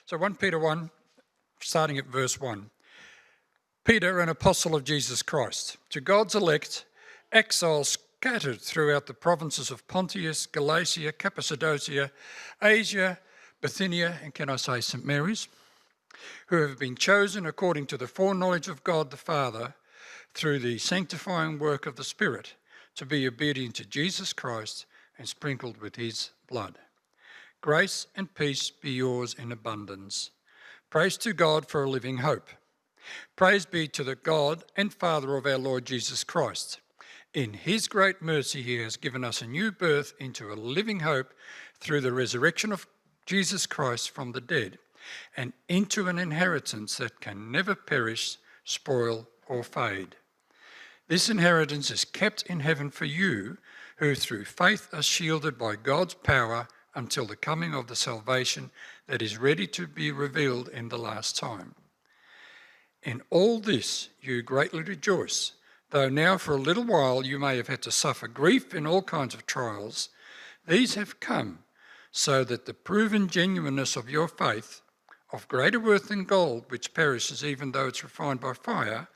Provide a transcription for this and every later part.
So 1 Peter 1, starting at verse 1. Peter, an apostle of Jesus Christ, to God's elect, exiles scattered throughout the provinces of Pontus, Galatia, Cappadocia, Asia, Bithynia, and can I say St. Mary's, who have been chosen according to the foreknowledge of God the Father through the sanctifying work of the Spirit, to be obedient to Jesus Christ and sprinkled with his blood. Grace and peace be yours in abundance. Praise to God for a living hope. Praise be to the God and Father of our Lord Jesus Christ. In his great mercy he has given us a new birth into a living hope through the resurrection of Jesus Christ from the dead, and into an inheritance that can never perish, spoil, or fade. This inheritance is kept in heaven for you, who through faith are shielded by God's power until the coming of the salvation that is ready to be revealed in the last time. In all this you greatly rejoice, though now for a little while you may have had to suffer grief in all kinds of trials. These have come so that the proven genuineness of your faith, of greater worth than gold, which perishes even though it's refined by fire,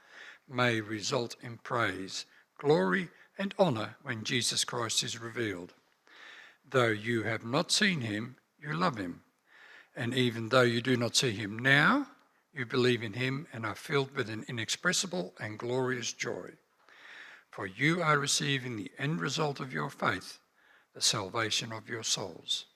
may result in praise, glory, and honour when Jesus Christ is revealed. Though you have not seen him, you love him. And even though you do not see him now, you believe in him and are filled with an inexpressible and glorious joy. For you are receiving the end result of your faith, the salvation of your souls.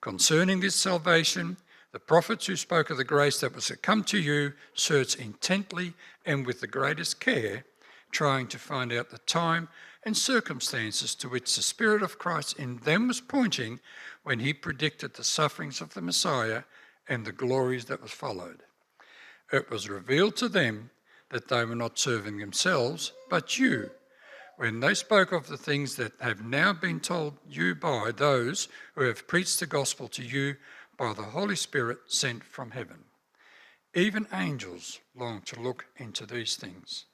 Concerning this salvation, the prophets who spoke of the grace that was to come to you searched intently and with the greatest care, trying to find out the time and circumstances to which the Spirit of Christ in them was pointing when he predicted the sufferings of the Messiah and the glories that was followed. It was revealed to them that they were not serving themselves, but you, when they spoke of the things that have now been told you by those who have preached the gospel to you by the Holy Spirit sent from heaven. Even angels long to look into these things.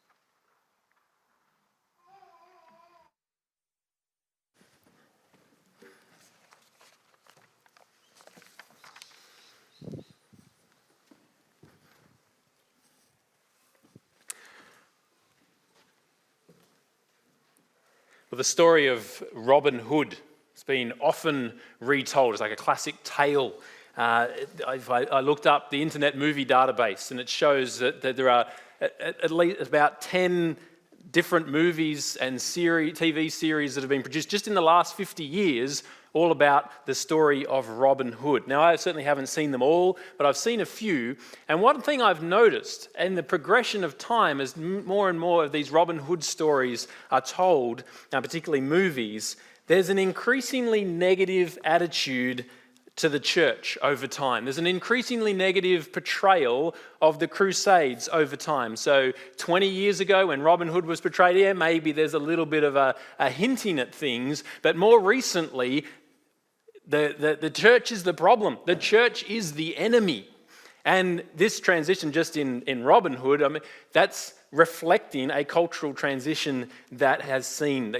Well, the story of Robin Hood has been often retold. It's like a classic tale. I looked up the Internet Movie Database, and it shows that there are at least about 10 different movies and TV series that have been produced just in the last 50 years, all about the story of Robin Hood. Now, I certainly haven't seen them all, but I've seen a few. And one thing I've noticed in the progression of time, as more and more of these Robin Hood stories are told, particularly movies, there's an increasingly negative attitude to the church over time. There's an increasingly negative portrayal of the Crusades over time. So 20 years ago when Robin Hood was portrayed, maybe there's a little bit of a hinting at things, but more recently, the church is the problem. The church is the enemy. And this transition just in Robin Hood, that's reflecting a cultural transition that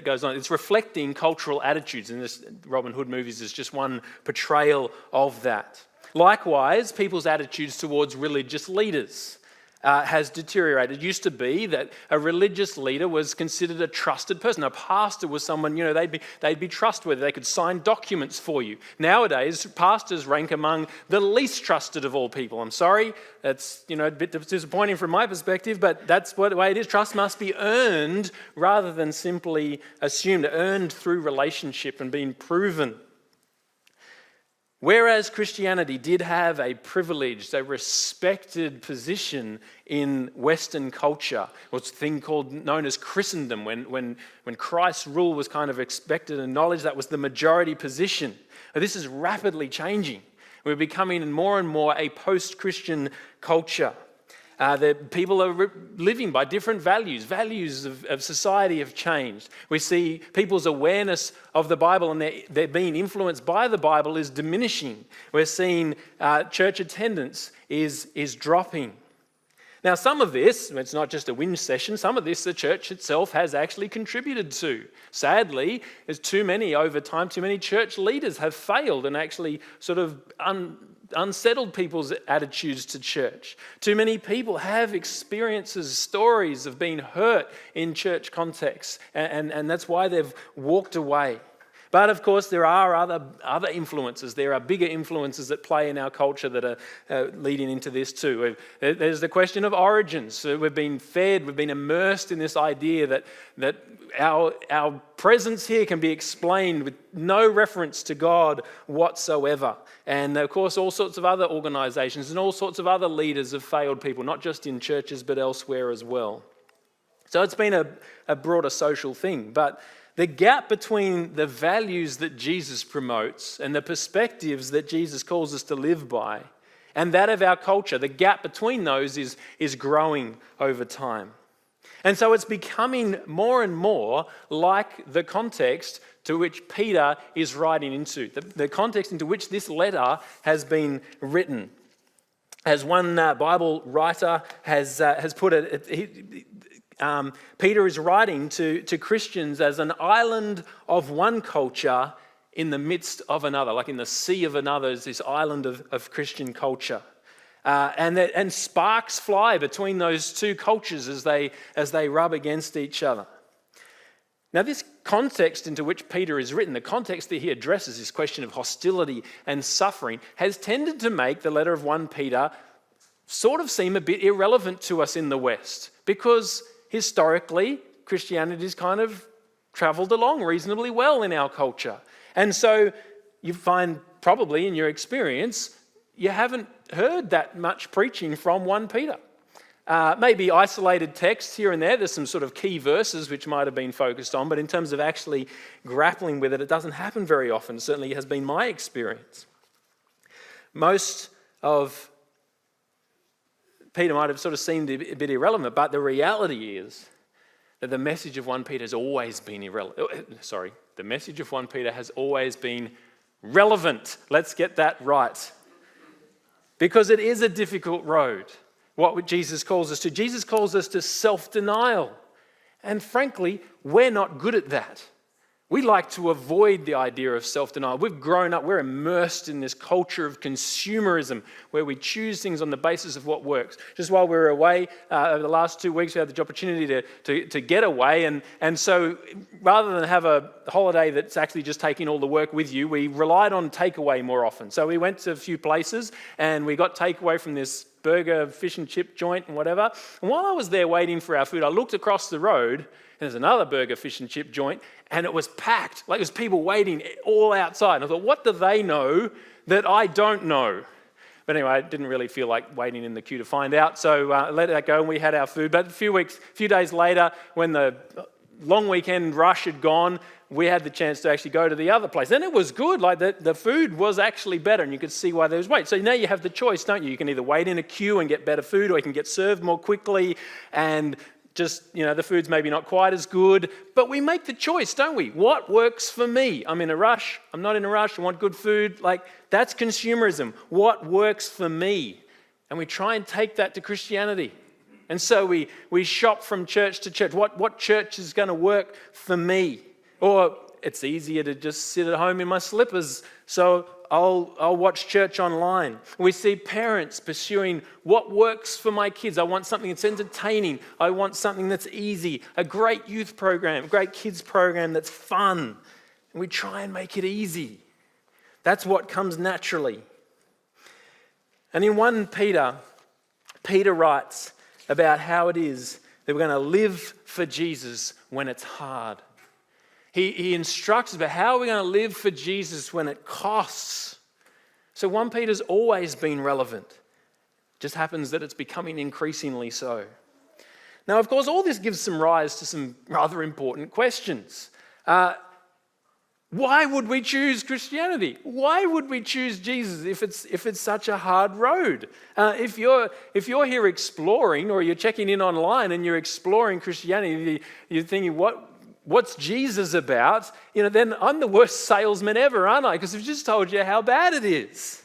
goes on. It's reflecting cultural attitudes, and this Robin Hood movies is just one portrayal of that. Likewise, people's attitudes towards religious leaders has deteriorated. It used to be that a religious leader was considered a trusted person. A pastor was someone, they'd be trustworthy. They could sign documents for you. Nowadays, pastors rank among the least trusted of all people. I'm sorry, that's a bit disappointing from my perspective, but that's the way it is. Trust must be earned rather than simply assumed, earned through relationship and being proven. Whereas Christianity did have a privileged, a respected position in Western culture, was a thing known as Christendom, when Christ's rule was kind of expected and acknowledged, that was the majority position. But this is rapidly changing. We're becoming more and more a post-Christian culture. That people are living by different values. Values of society have changed. We see people's awareness of the Bible and they're being influenced by the Bible is diminishing. We're seeing church attendance is dropping. Now, some of this, it's not just a whinge session, some of this the church itself has actually contributed to. Sadly, there's too many church leaders have failed and actually sort of unsettled people's attitudes to church. Too many people have experiences, stories of being hurt in church contexts, and that's why they've walked away. But of course, there are other influences. There are bigger influences that play in our culture that are leading into this too. There's the question of origins. So we've been fed, we've been immersed in this idea that our presence here can be explained with no reference to God whatsoever. And of course, all sorts of other organizations and all sorts of other leaders have failed people, not just in churches, but elsewhere as well. So it's been a broader social thing. But the gap between the values that Jesus promotes and the perspectives that Jesus calls us to live by and that of our culture, the gap between those is growing over time. And so it's becoming more and more like the context to which Peter is writing into, the context into which this letter has been written. As one Bible writer has put it, Peter is writing to Christians as an island of one culture in the midst of another, like in the sea of another is this island of Christian culture. And sparks fly between those two cultures as they rub against each other. Now, this context into which Peter is written, the context that he addresses, this question of hostility and suffering, has tended to make the letter of 1 Peter sort of seem a bit irrelevant to us in the West, because historically, Christianity's kind of traveled along reasonably well in our culture. And so you find probably in your experience, you haven't heard that much preaching from 1 Peter. Maybe isolated texts here and there. There's some sort of key verses which might have been focused on, but in terms of actually grappling with it, it doesn't happen very often. Certainly has been my experience. Most of Peter might have sort of seemed a bit irrelevant, but the reality is that the message of 1 Peter has always been the message of 1 Peter has always been relevant. Let's get that right. Because it is a difficult road, what Jesus calls us to. Jesus calls us to self-denial. And frankly, we're not good at that. We like to avoid the idea of self-denial. We've grown up, we're immersed in this culture of consumerism where we choose things on the basis of what works. Just while we were away over the last 2 weeks, we had the opportunity to get away. And so rather than have a holiday that's actually just taking all the work with you, we relied on takeaway more often. So we went to a few places and we got takeaway from this burger, fish and chip joint and whatever. And while I was there waiting for our food, I looked across the road and there's another burger, fish and chip joint, and it was packed. Like, there's people waiting all outside. And I thought, what do they know that I don't know? But anyway, I didn't really feel like waiting in the queue to find out, so I let that go and we had our food. But a few days later, when the long weekend rush had gone, we had the chance to actually go to the other place. And it was good. Like, the food was actually better, and you could see why there was wait. So now you have the choice, don't you? You can either wait in a queue and get better food, or you can get served more quickly and just, the food's maybe not quite as good, but we make the choice, don't we? What works for me? I'm in a rush. I'm not in a rush. I want good food. Like, that's consumerism. What works for me? And we try and take that to Christianity. And so we shop from church to church. What church is going to work for me? Or it's easier to just sit at home in my slippers, so I'll watch church online. We see parents pursuing what works for my kids. I want something that's entertaining. I want something that's easy. A great youth program, a great kids program that's fun. And we try and make it easy. That's what comes naturally. And in 1 Peter, Peter writes about how it is that we're going to live for Jesus when it's hard. He instructs about how we're going to live for Jesus when it costs. So 1 Peter's always been relevant. Just happens that it's becoming increasingly so. Now, of course, all this gives some rise to some rather important questions. Why would we choose Christianity? Why would we choose Jesus if it's such a hard road? If you're here exploring, or you're checking in online and you're exploring Christianity, you're thinking, what's Jesus about? Then I'm the worst salesman ever, aren't I? Because I've just told you how bad it is.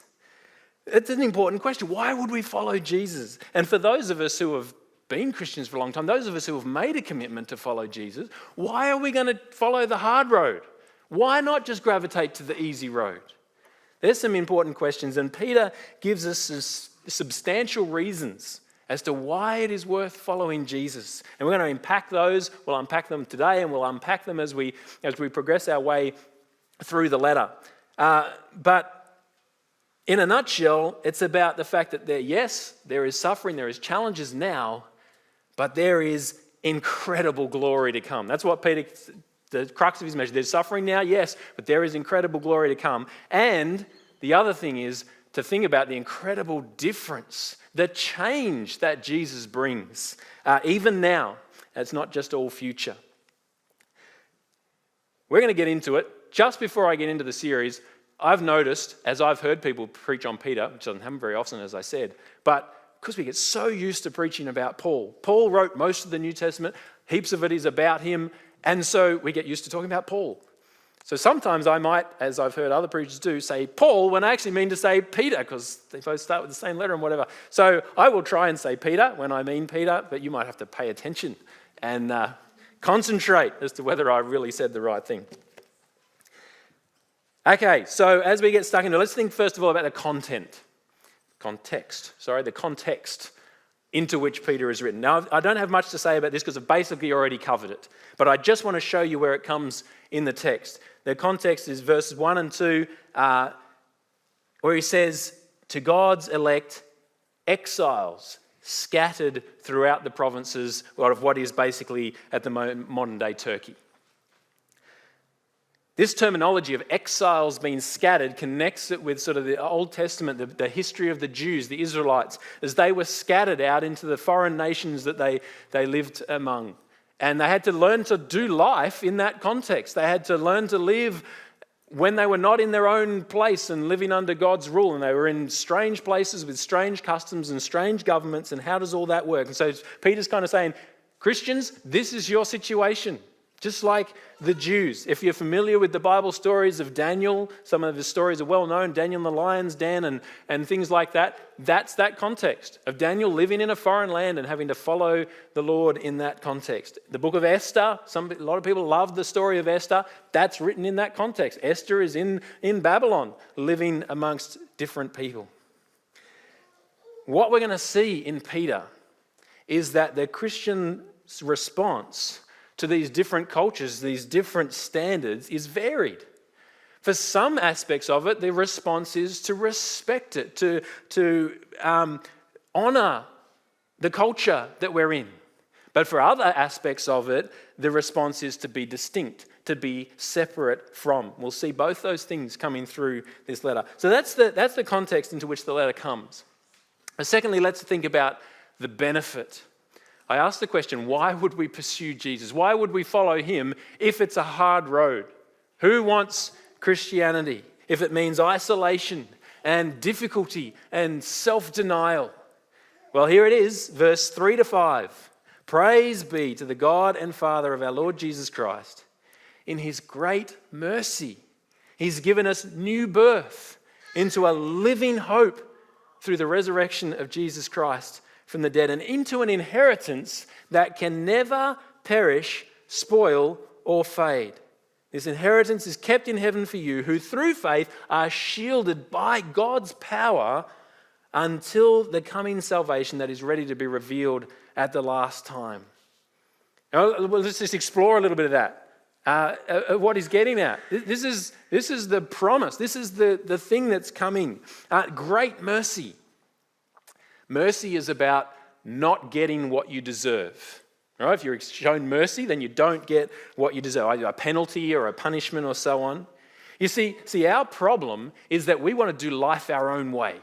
It's an important question. Why would we follow Jesus? And for those of us who have been Christians for a long time, those of us who have made a commitment to follow Jesus, why are we going to follow the hard road? Why not just gravitate to the easy road? There's some important questions, and Peter gives us substantial reasons as to why it is worth following Jesus. And we're going to unpack those. We'll unpack them today, and we'll unpack them as we progress our way through the letter. But in a nutshell, it's about the fact that there is suffering, there is challenges now, but there is incredible glory to come. That's what Peter, the crux of his message. There's suffering now, yes, but there is incredible glory to come. And the other thing is to think about the incredible difference, the change that Jesus brings, even now. It's not just all future. We're going to get into it. Just before I get into the series, I've noticed, as I've heard people preach on Peter, which doesn't happen very often, as I said, but because we get so used to preaching about Paul. Paul wrote most of the New Testament. Heaps of it is about him. And so we get used to talking about Paul. So sometimes I might, as I've heard other preachers do, say Paul when I actually mean to say Peter, because they both start with the same letter and whatever. So I will try and say Peter when I mean Peter, but you might have to pay attention and concentrate as to whether I really said the right thing. Okay, so as we get stuck into it, let's think first of all about the context into which Peter is written. Now, I don't have much to say about this because I've basically already covered it, but I just want to show you where it comes in the text. The context is verses 1 and 2, where he says, to God's elect exiles scattered throughout the provinces of what is basically at the modern-day Turkey. This terminology of exiles being scattered connects it with sort of the Old Testament, the history of the Jews, the Israelites, as they were scattered out into the foreign nations that they lived among. And they had to learn to do life in that context. They had to learn to live when they were not in their own place and living under God's rule. And they were in strange places with strange customs and strange governments. And how does all that work? And so Peter's kind of saying, Christians, this is your situation. Just like the Jews. If you're familiar with the Bible stories of Daniel, some of the stories are well known, Daniel and the lion's den and things like that. That's that context of Daniel living in a foreign land and having to follow the Lord in that context. The book of Esther, a lot of people love the story of Esther. That's written in that context. Esther is in Babylon, living amongst different people. What we're going to see in Peter is that the Christian response to these different cultures, these different standards, is varied. For some aspects of it, the response is to respect it, to honour the culture that we're in. But for other aspects of it, the response is to be distinct, to be separate from. We'll see both those things coming through this letter. So that's the context into which the letter comes. And secondly, let's think about the benefit. I asked the question, why would we pursue Jesus? Why would we follow him if it's a hard road? Who wants Christianity if it means isolation and difficulty and self-denial? Well, here it is, verse 3 to 5. Praise be to the God and Father of our Lord Jesus Christ. In his great mercy, he's given us new birth into a living hope through the resurrection of Jesus Christ from the dead, and into an inheritance that can never perish, spoil, or fade. This inheritance is kept in heaven for you, who through faith are shielded by God's power until the coming salvation that is ready to be revealed at the last time. Now, let's just explore a little bit of that. What he's getting at. This is the promise. This is the thing that's coming. Great mercy. Mercy is about not getting what you deserve. All right? If you're shown mercy, then you don't get what you deserve, either a penalty or a punishment or so on. You see, our problem is that we want to do life our own way.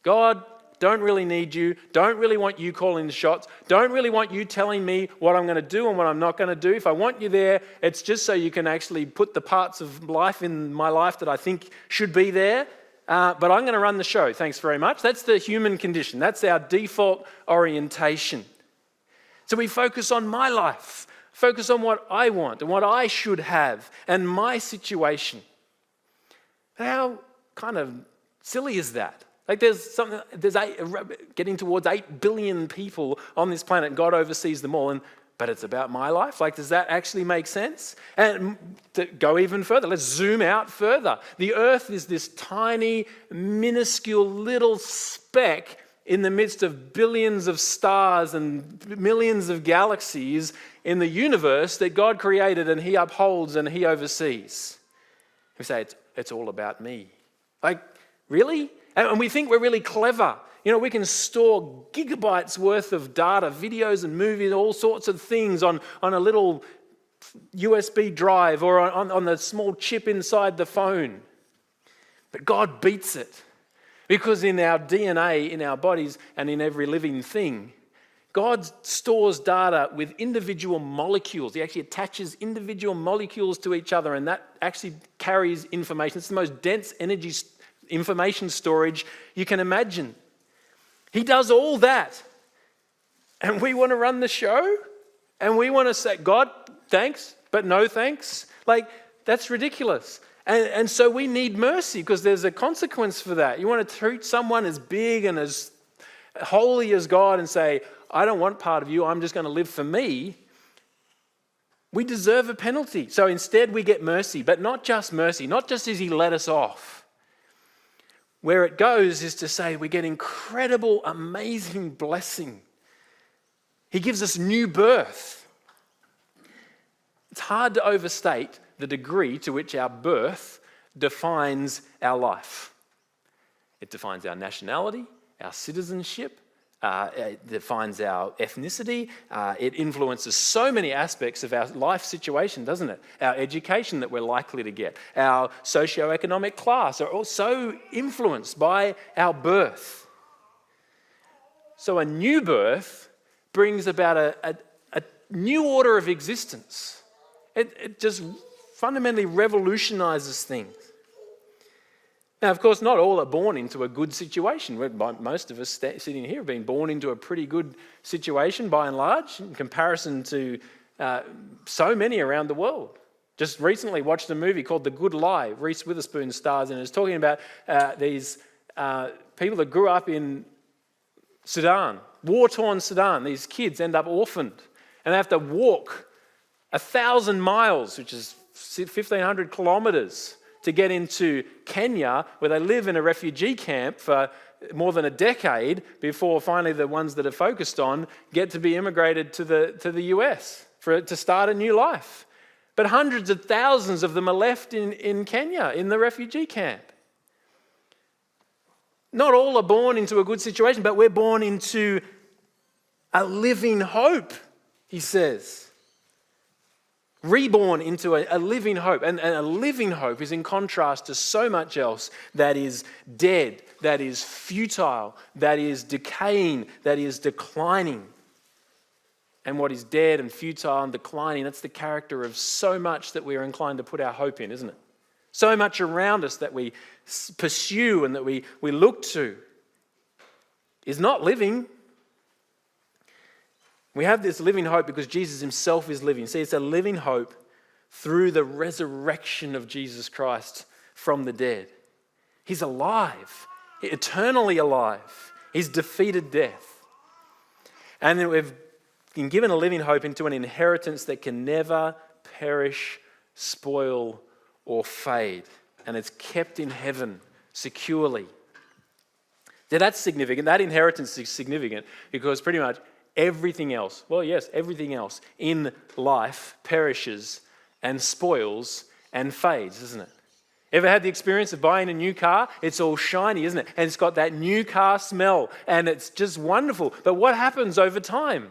God, don't really need you, don't really want you calling the shots, don't really want you telling me what I'm going to do and what I'm not going to do. If I want you there, it's just so you can actually put the parts of life in my life that I think should be there. But I'm going to run the show, thanks very much. That's the human condition. That's our default orientation. So we focus on my life, focus on what I want and what I should have and my situation. How kind of silly is that? Like there's getting towards 8 billion people on this planet and God oversees them all. And but it's about my life? Like, does that actually make sense? And to go even further, let's zoom out further. The earth is this tiny, minuscule little speck in the midst of billions of stars and millions of galaxies in the universe that God created and he upholds and he oversees. We say, it's all about me. Like, really? And we think we're really clever. You know, we can store gigabytes worth of data, videos and movies, all sorts of things on a little USB drive or on the small chip inside the phone. But God beats it. Because in our DNA, in our bodies, and in every living thing, God stores data with individual molecules. He actually attaches individual molecules to each other, and that actually carries information. It's the most dense energy information storage you can imagine. He does all that. And we want to run the show? And we want to say, God, thanks, but no thanks? Like, that's ridiculous. And so we need mercy because there's a consequence for that. You want to treat someone as big and as holy as God and say, I don't want part of you, I'm just going to live for me. We deserve a penalty. So instead we get mercy, but not just mercy, not just as he let us off. Where it goes is to say we get incredible, amazing blessing. He gives us new birth. It's hard to overstate the degree to which our birth defines our life. It defines our nationality, our citizenship, it defines our ethnicity, it influences so many aspects of our life situation, doesn't it? Our education that we're likely to get, our socioeconomic class are all so influenced by our birth. So a new birth brings about a new order of existence. It just fundamentally revolutionizes things. Now, of course, not all are born into a good situation. Most of us sitting here have been born into a pretty good situation by and large in comparison to so many around the world. Just recently watched a movie called The Good Lie. Reese Witherspoon stars in it. It's talking about these people that grew up in Sudan, war-torn Sudan. These kids end up orphaned and they have to walk 1,000 miles, which is 1,500 kilometers, to get into Kenya, where they live in a refugee camp for more than a decade before finally the ones that are focused on get to be immigrated to the US to start a new life. But hundreds of thousands of them are left in Kenya, in the refugee camp. Not all are born into a good situation, but we're born into a living hope, he says. Reborn into a living hope. And a living hope is in contrast to so much else that is dead, that is futile, that is decaying, that is declining. And what is dead and futile and declining, that's the character of so much that we're inclined to put our hope in, isn't it? So much around us that we pursue and that we look to is not living. We have this living hope because Jesus himself is living. See, it's a living hope through the resurrection of Jesus Christ from the dead. He's alive, eternally alive. He's defeated death. And we've been given a living hope into an inheritance that can never perish, spoil, or fade. And it's kept in heaven securely. Now that's significant. That inheritance is significant because pretty much everything else, well, yes, everything else in life perishes and spoils and fades, isn't it? Ever had the experience of buying a new car? It's all shiny, isn't it? And it's got that new car smell and it's just wonderful. But what happens over time?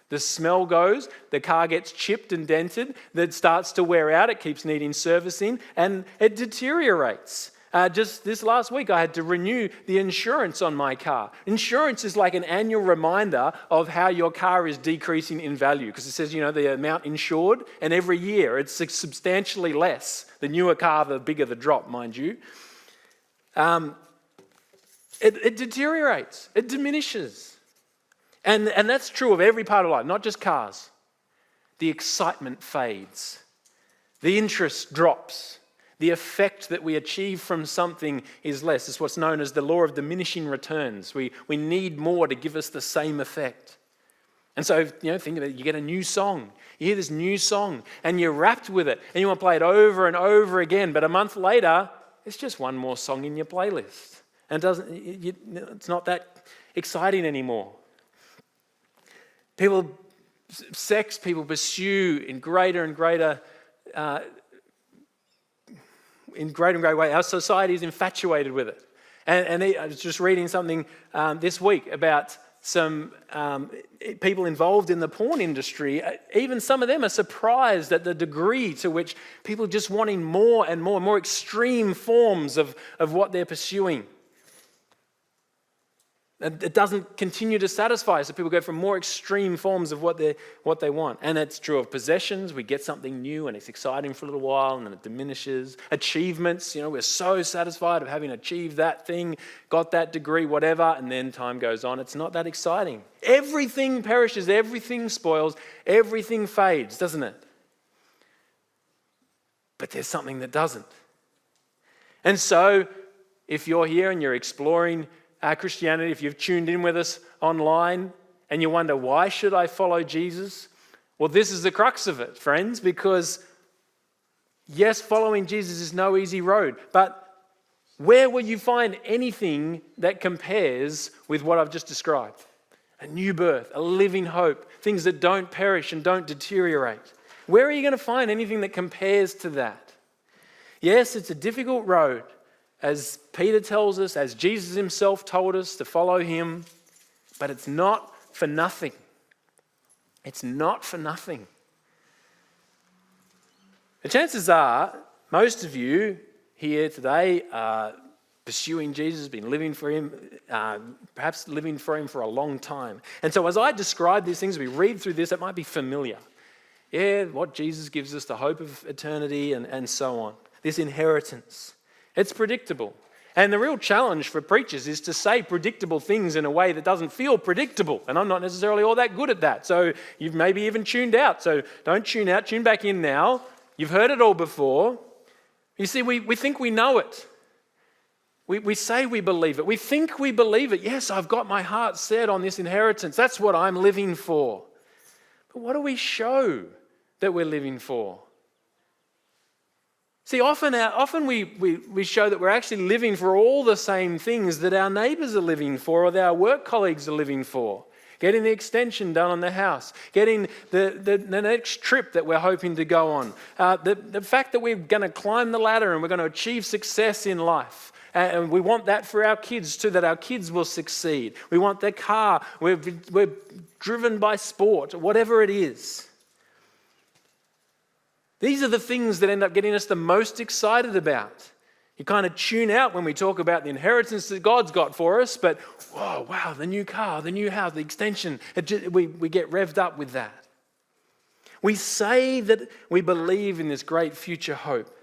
The smell goes, the car gets chipped and dented, that starts to wear out, it keeps needing servicing, and it deteriorates. Just this last week, I had to renew the insurance on my car. Insurance is like an annual reminder of how your car is decreasing in value because it says, the amount insured, and every year it's substantially less. The newer car, the bigger the drop, mind you. It deteriorates. It diminishes. And that's true of every part of life, not just cars. The excitement fades. The interest drops. The effect that we achieve from something is less. It's what's known as the law of diminishing returns. We need more to give us the same effect. And so, think of it, you get a new song. You hear this new song and you're wrapped with it and you want to play it over and over again. But a month later, it's just one more song in your playlist. And it's not that exciting anymore. People pursue in greater and greater way. Our society is infatuated with it. And I was just reading something this week about some people involved in the porn industry. Even some of them are surprised at the degree to which people just wanting more and more extreme forms of what they're pursuing. And it doesn't continue to satisfy, so people go for more extreme forms of what they want. And it's true of possessions. We get something new and it's exciting for a little while and then it diminishes. Achievements, we're so satisfied of having achieved that thing, got that degree, whatever, and then time goes on. It's not that exciting. Everything perishes, everything spoils, everything fades, doesn't it? But there's something that doesn't. And so, if you're here and you're exploring Christianity, if you've tuned in with us online and you wonder, why should I follow Jesus? Well, this is the crux of it, friends, because yes, following Jesus is no easy road, but where will you find anything that compares with what I've just described? A new birth, a living hope, things that don't perish and don't deteriorate. Where are you going to find anything that compares to that? Yes, it's a difficult road, as Peter tells us, as Jesus himself told us to follow him, but it's not for nothing. It's not for nothing. The chances are, most of you here today are pursuing Jesus, been living for him, perhaps living for him for a long time. And so as I describe these things, we read through this, it might be familiar. Yeah, what Jesus gives us, the hope of eternity and so on. This inheritance. It's predictable. And the real challenge for preachers is to say predictable things in a way that doesn't feel predictable. And I'm not necessarily all that good at that. So you've maybe even tuned out. So don't tune out, tune back in now. You've heard it all before. You see, we think we know it. We say we believe it. We think we believe it. Yes, I've got my heart set on this inheritance. That's what I'm living for. But what do we show that we're living for? See, often we show that we're actually living for all the same things that our neighbours are living for or that our work colleagues are living for. Getting the extension done on the house, getting the next trip that we're hoping to go on, the fact that we're going to climb the ladder and we're going to achieve success in life. And we want that for our kids too, that our kids will succeed. We want their car, we're driven by sport, whatever it is. These are the things that end up getting us the most excited about. You kind of tune out when we talk about the inheritance that God's got for us, but whoa, wow, the new car, the new house, the extension, we get revved up with that. We say that we believe in this great future hope.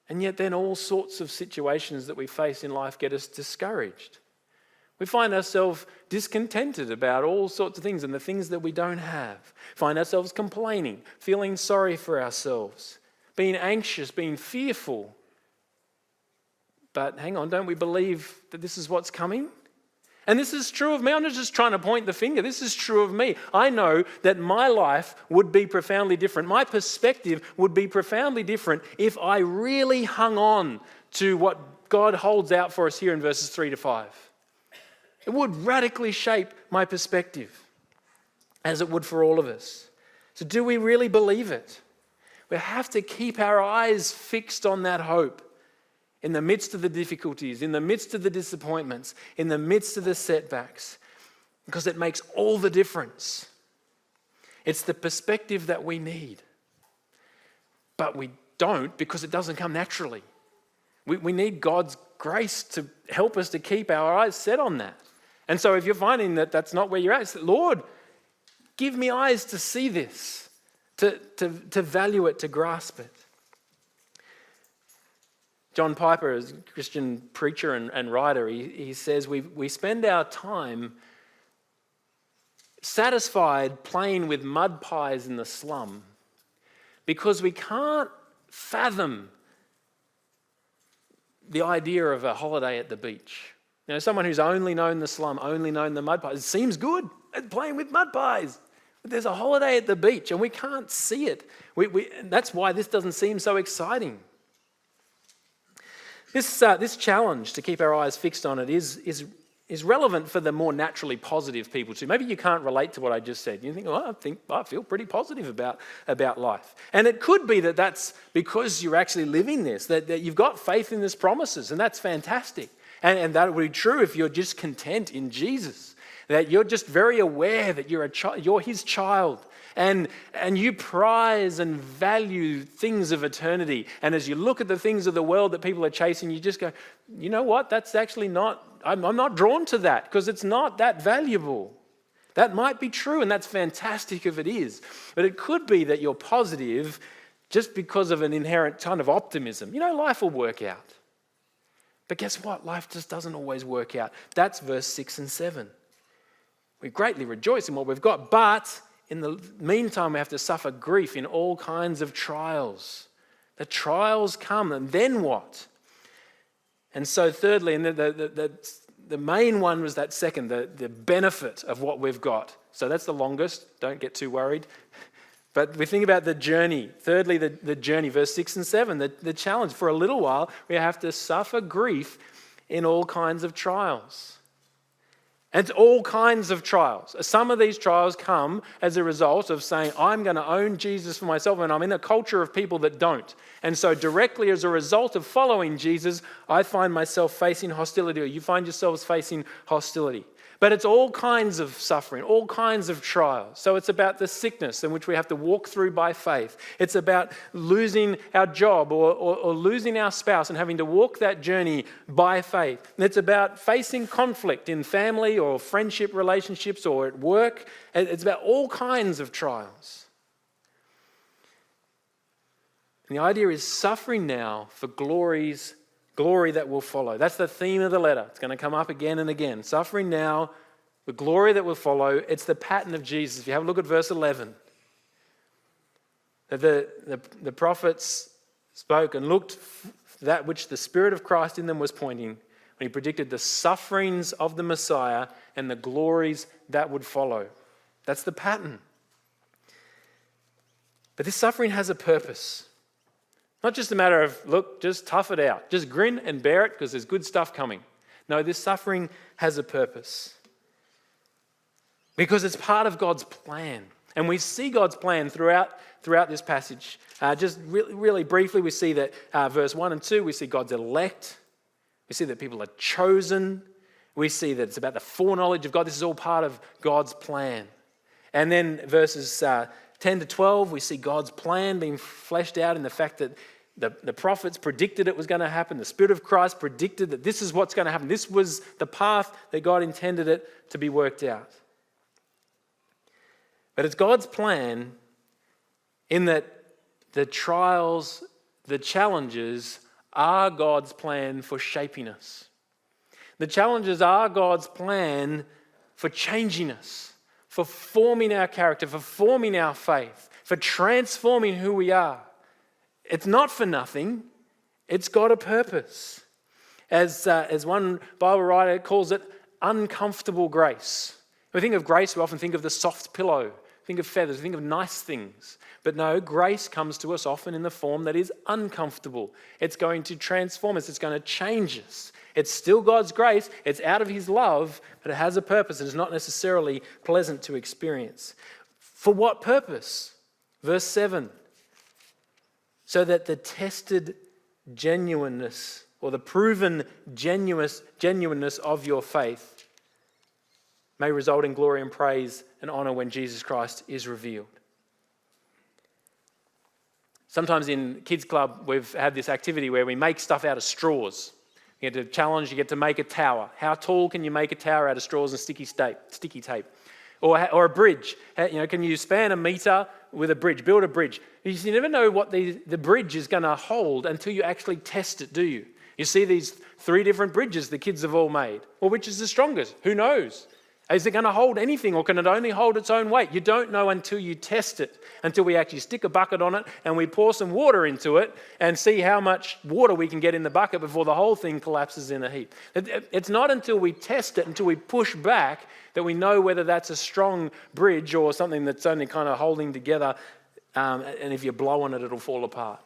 And yet then all sorts of situations that we face in life get us discouraged. We find ourselves discontented about all sorts of things and the things that we don't have. Find ourselves complaining, feeling sorry for ourselves, being anxious, being fearful. But hang on, don't we believe that this is what's coming? And this is true of me. I'm not just trying to point the finger. This is true of me. I know that my life would be profoundly different. My perspective would be profoundly different if I really hung on to what God holds out for us here in verses 3 to 5. It would radically shape my perspective, as it would for all of us. So do we really believe it? We have to keep our eyes fixed on that hope in the midst of the difficulties, in the midst of the disappointments, in the midst of the setbacks, because it makes all the difference. It's the perspective that we need. But we don't, because it doesn't come naturally. We need God's grace to help us to keep our eyes set on that. And so if you're finding that that's not where you're at, say, Lord, give me eyes to see this, to value it, to grasp it. John Piper, as a Christian preacher and writer, he says we spend our time satisfied playing with mud pies in the slum because we can't fathom the idea of a holiday at the beach. You know, someone who's only known the slum, only known the mud pies. It seems good, playing with mud pies. But there's a holiday at the beach and we can't see it. That's why this doesn't seem so exciting. This challenge to keep our eyes fixed on it is relevant for the more naturally positive people too. Maybe you can't relate to what I just said. You think, well, I feel pretty positive about life. And it could be that that's because you're actually living this, that you've got faith in His promises, and that's fantastic. And that would be true if you're just content in Jesus, that you're just very aware that you're His child. And you prize and value things of eternity. And as you look at the things of the world that people are chasing, you just go, you know what, that's actually not, I'm not drawn to that because it's not that valuable. That might be true, and that's fantastic if it is. But it could be that you're positive just because of an inherent kind of optimism. You know, life will work out. But guess what? Life just doesn't always work out. That's verse 6 and 7. We greatly rejoice in what we've got, but in the meantime, we have to suffer grief in all kinds of trials. The trials come, and then what? And so thirdly, and the main one was that second, the benefit of what we've got. So that's the longest, don't get too worried. But we think about the journey. Thirdly, the journey, verse 6 and 7, the challenge. For a little while, we have to suffer grief in all kinds of trials. And it's all kinds of trials. Some of these trials come as a result of saying, I'm going to own Jesus for myself, and I'm in a culture of people that don't. And so directly as a result of following Jesus, I find myself facing hostility, or you find yourselves facing hostility. But it's all kinds of suffering, all kinds of trials. So it's about the sickness in which we have to walk through by faith. It's about losing our job or losing our spouse and having to walk that journey by faith. And it's about facing conflict in family or friendship relationships or at work. It's about all kinds of trials. And the idea is suffering now for glory that will follow. That's the theme of the letter. It's going to come up again and again. Suffering now, the glory that will follow. It's the pattern of Jesus. If you have a look at verse 11, the prophets spoke and looked that which the Spirit of Christ in them was pointing when He predicted the sufferings of the Messiah and the glories that would follow. That's the pattern. But this suffering has a purpose. Not just a matter of, look, just tough it out. Just grin and bear it because there's good stuff coming. No, this suffering has a purpose. Because it's part of God's plan. And we see God's plan throughout this passage. Just really briefly, we see that verse 1 and 2, we see God's elect. We see that people are chosen. We see that it's about the foreknowledge of God. This is all part of God's plan. And then verses 10 to 12, we see God's plan being fleshed out in the fact that the prophets predicted it was going to happen. The Spirit of Christ predicted that this is what's going to happen. This was the path that God intended it to be worked out. But it's God's plan in that the trials, the challenges are God's plan for shaping us. The challenges are God's plan for changing us, for forming our character, for forming our faith, for transforming who we are. It's not for nothing. It's got a purpose. As one Bible writer calls it, uncomfortable grace. When we think of grace, we often think of the soft pillow, think of feathers, think of nice things. But no, grace comes to us often in the form that is uncomfortable. It's going to transform us. It's going to change us. It's still God's grace. It's out of His love, but it has a purpose. It's not necessarily pleasant to experience. For what purpose? Verse 7. So that the tested genuineness or the proven genuineness of your faith may result in glory and praise and honor when Jesus Christ is revealed. Sometimes in Kids Club, we've had this activity where we make stuff out of straws. You get to challenge, you get to make a tower. How tall can you make a tower out of straws and sticky tape? Or a bridge. Can you span a metre with a bridge, build a bridge? You never know what the bridge is going to hold until you actually test it, do you? You see these 3 different bridges the kids have all made. Well, which is the strongest? Who knows? Is it going to hold anything, or can it only hold its own weight? You don't know until you test it, until we actually stick a bucket on it and we pour some water into it and see how much water we can get in the bucket before the whole thing collapses in a heap. It's not until we test it, until we push back, that we know whether that's a strong bridge or something that's only kind of holding together, and if you blow on it, it'll fall apart.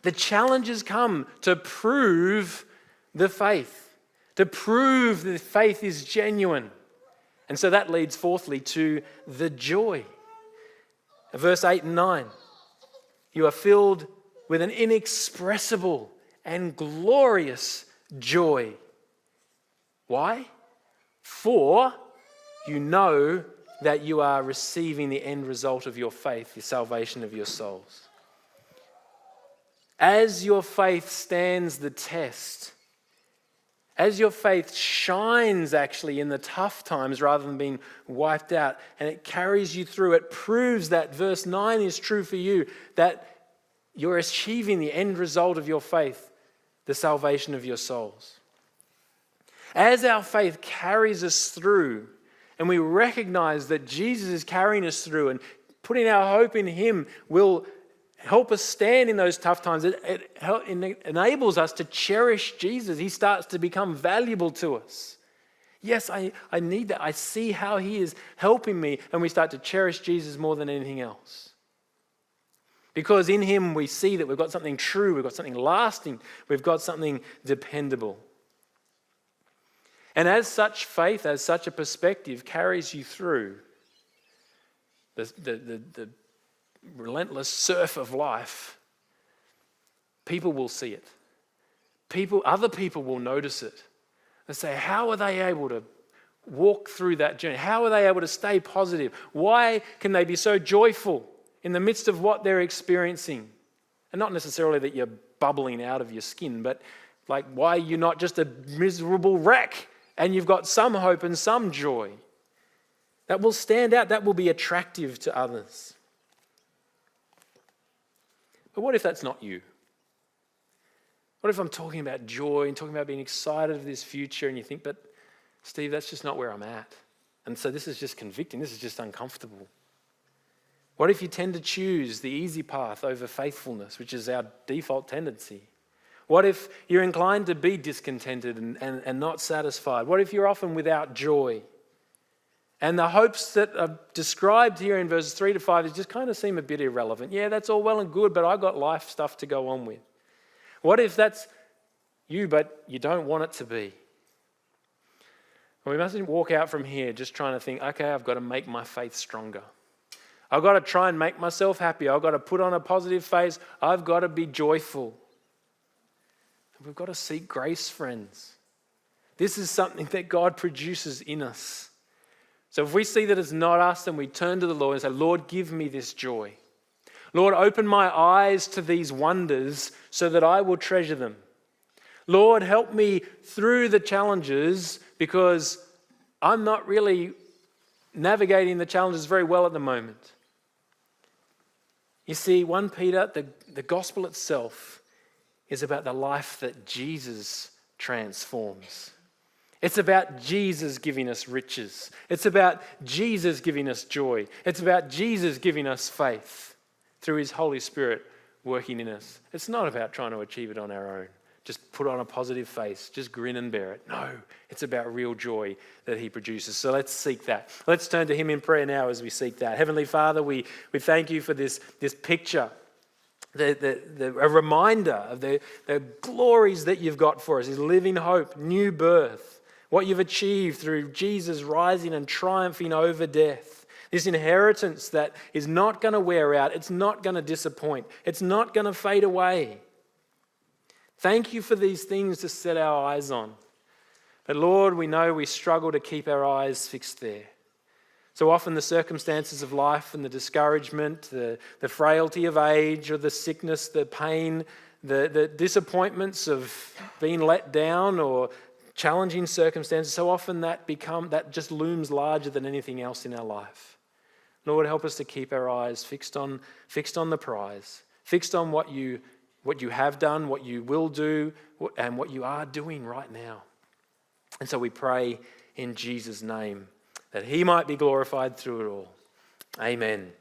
The challenges come to prove the faith. To prove that faith is genuine. And so that leads fourthly to the joy. Verse 8 and 9. You are filled with an inexpressible and glorious joy. Why? For you know that you are receiving the end result of your faith, the salvation of your souls. As your faith stands the test, as your faith shines actually in the tough times rather than being wiped out, and it carries you through, it proves that verse 9 is true for you, that you're achieving the end result of your faith, the salvation of your souls. As our faith carries us through, and we recognize that Jesus is carrying us through, and putting our hope in Him will help us stand in those tough times. It enables us to cherish Jesus. He starts to become valuable to us. Yes, I need that. I see how He is helping me, and we start to cherish Jesus more than anything else. Because in Him we see that we've got something true, we've got something lasting, we've got something dependable. And as such faith, as such a perspective carries you through the relentless surf of life, people will see it. Other people will notice it. They say, how are they able to walk through that journey? How are they able to stay positive? Why can they be so joyful in the midst of what they're experiencing? And not necessarily that you're bubbling out of your skin, but like, why are you not just a miserable wreck and you've got some hope and some joy? That will stand out. That will be attractive to others. But what if that's not you? What if I'm talking about joy and talking about being excited of this future, and you think, but Steve, that's just not where I'm at. And so this is just convicting. This is just uncomfortable. What if you tend to choose the easy path over faithfulness, which is our default tendency? What if you're inclined to be discontented and not satisfied? What if you're often without joy? And the hopes that are described here in verses 3 to 5 just kind of seem a bit irrelevant. Yeah, that's all well and good, but I've got life stuff to go on with. What if that's you, but you don't want it to be? Well, we mustn't walk out from here just trying to think, okay, I've got to make my faith stronger. I've got to try and make myself happy. I've got to put on a positive face. I've got to be joyful. We've got to seek grace, friends. This is something that God produces in us. So if we see that it's not us, then we turn to the Lord and say, Lord, give me this joy. Lord, open my eyes to these wonders so that I will treasure them. Lord, help me through the challenges, because I'm not really navigating the challenges very well at the moment. You see, 1 Peter, the gospel itself is about the life that Jesus transforms. It's about Jesus giving us riches. It's about Jesus giving us joy. It's about Jesus giving us faith through His Holy Spirit working in us. It's not about trying to achieve it on our own. Just put on a positive face, just grin and bear it. No, it's about real joy that He produces. So let's seek that. Let's turn to Him in prayer now as we seek that. Heavenly Father, we thank You for this picture, a reminder of the glories that You've got for us, His living hope, new birth, what You've achieved through Jesus rising and triumphing over death. This inheritance that is not going to wear out. It's not going to disappoint. It's not going to fade away. Thank You for these things to set our eyes on. But Lord, we know we struggle to keep our eyes fixed there. So often the circumstances of life and the discouragement, the frailty of age or the sickness, the pain, the disappointments of being let down or challenging circumstances, so often that just looms larger than anything else in our life. Lord, help us to keep our eyes fixed on the prize, fixed on what you have done, what You will do, and what You are doing right now. And so we pray in Jesus' name, that he might be glorified through it all. Amen.